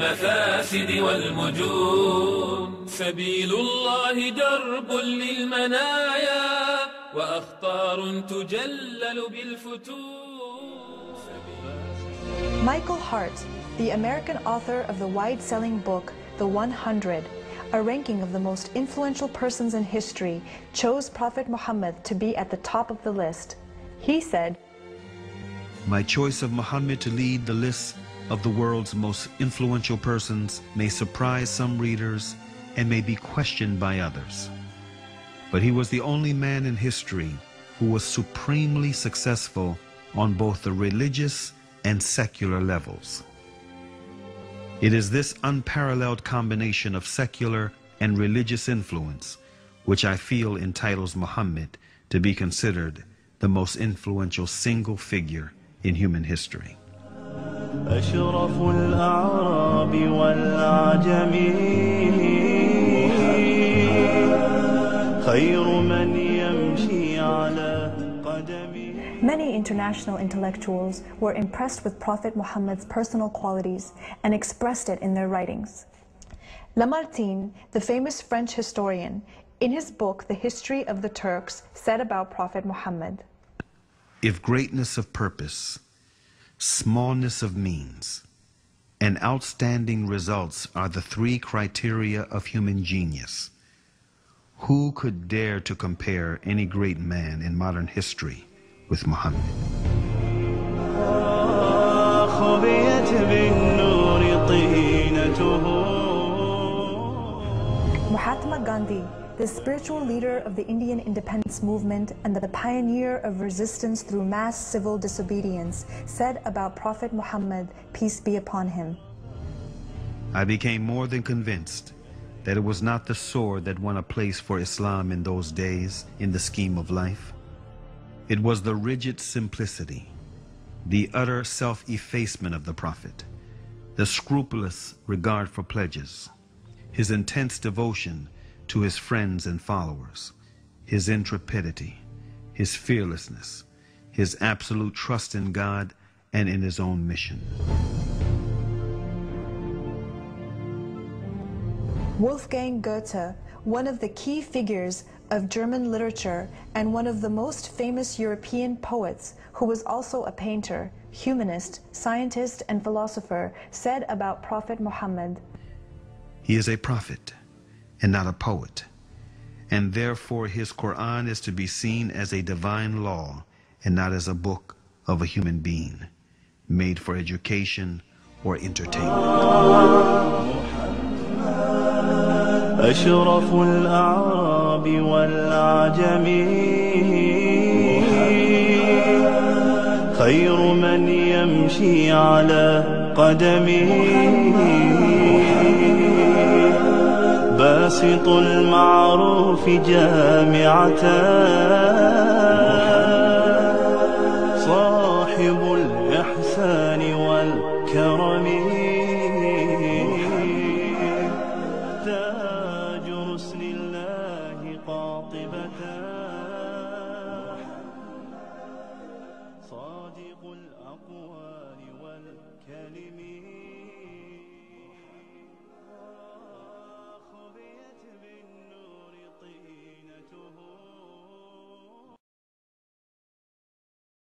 المفاسد والمجون. سبيل الله درب للمنايا وأخطار تجلل بالفتون. Michael Hart, the American author of the wide-selling book The 100, a ranking of the most influential persons in history, chose Prophet Muhammad to be at the top of the list. He said, "My choice of Muhammad to lead the list of the world's most influential persons may surprise some readers and may be questioned by others. But he was the only man in history who was supremely successful on both the religious and secular levels. It is this unparalleled combination of secular and religious influence which I feel entitles Muhammad to be considered the most influential single figure in human history." أشرف الأعراب والعجم خير من يمشي على قدمه. Many international intellectuals were impressed with Prophet Muhammad's personal qualities and expressed it in their writings. Lamartine, the famous French historian, in his book The History of the Turks, said about Prophet Muhammad, "If greatness of purpose, smallness of means, and outstanding results are the three criteria of human genius, who could dare to compare any great man in modern history with Muhammad?" Mahatma Gandhi, the spiritual leader of the Indian independence movement and the pioneer of resistance through mass civil disobedience, said about Prophet Muhammad, peace be upon him, "I became more than convinced that it was not the sword that won a place for Islam in those days in the scheme of life. It was the rigid simplicity, the utter self-effacement of the Prophet, the scrupulous regard for pledges, his intense devotion to his friends and followers, his intrepidity, his fearlessness, his absolute trust in God and in his own mission." Wolfgang Goethe, one of the key figures of German literature and one of the most famous European poets, who was also a painter, humanist, scientist, and philosopher, said about Prophet Muhammad, "He is a prophet and not a poet, and therefore his Quran is to be seen as a divine law and not as a book of a human being, made for education or entertainment." أشرف الأعراب والعجم خير من يمشي على قدمه باسط المعروف جامعة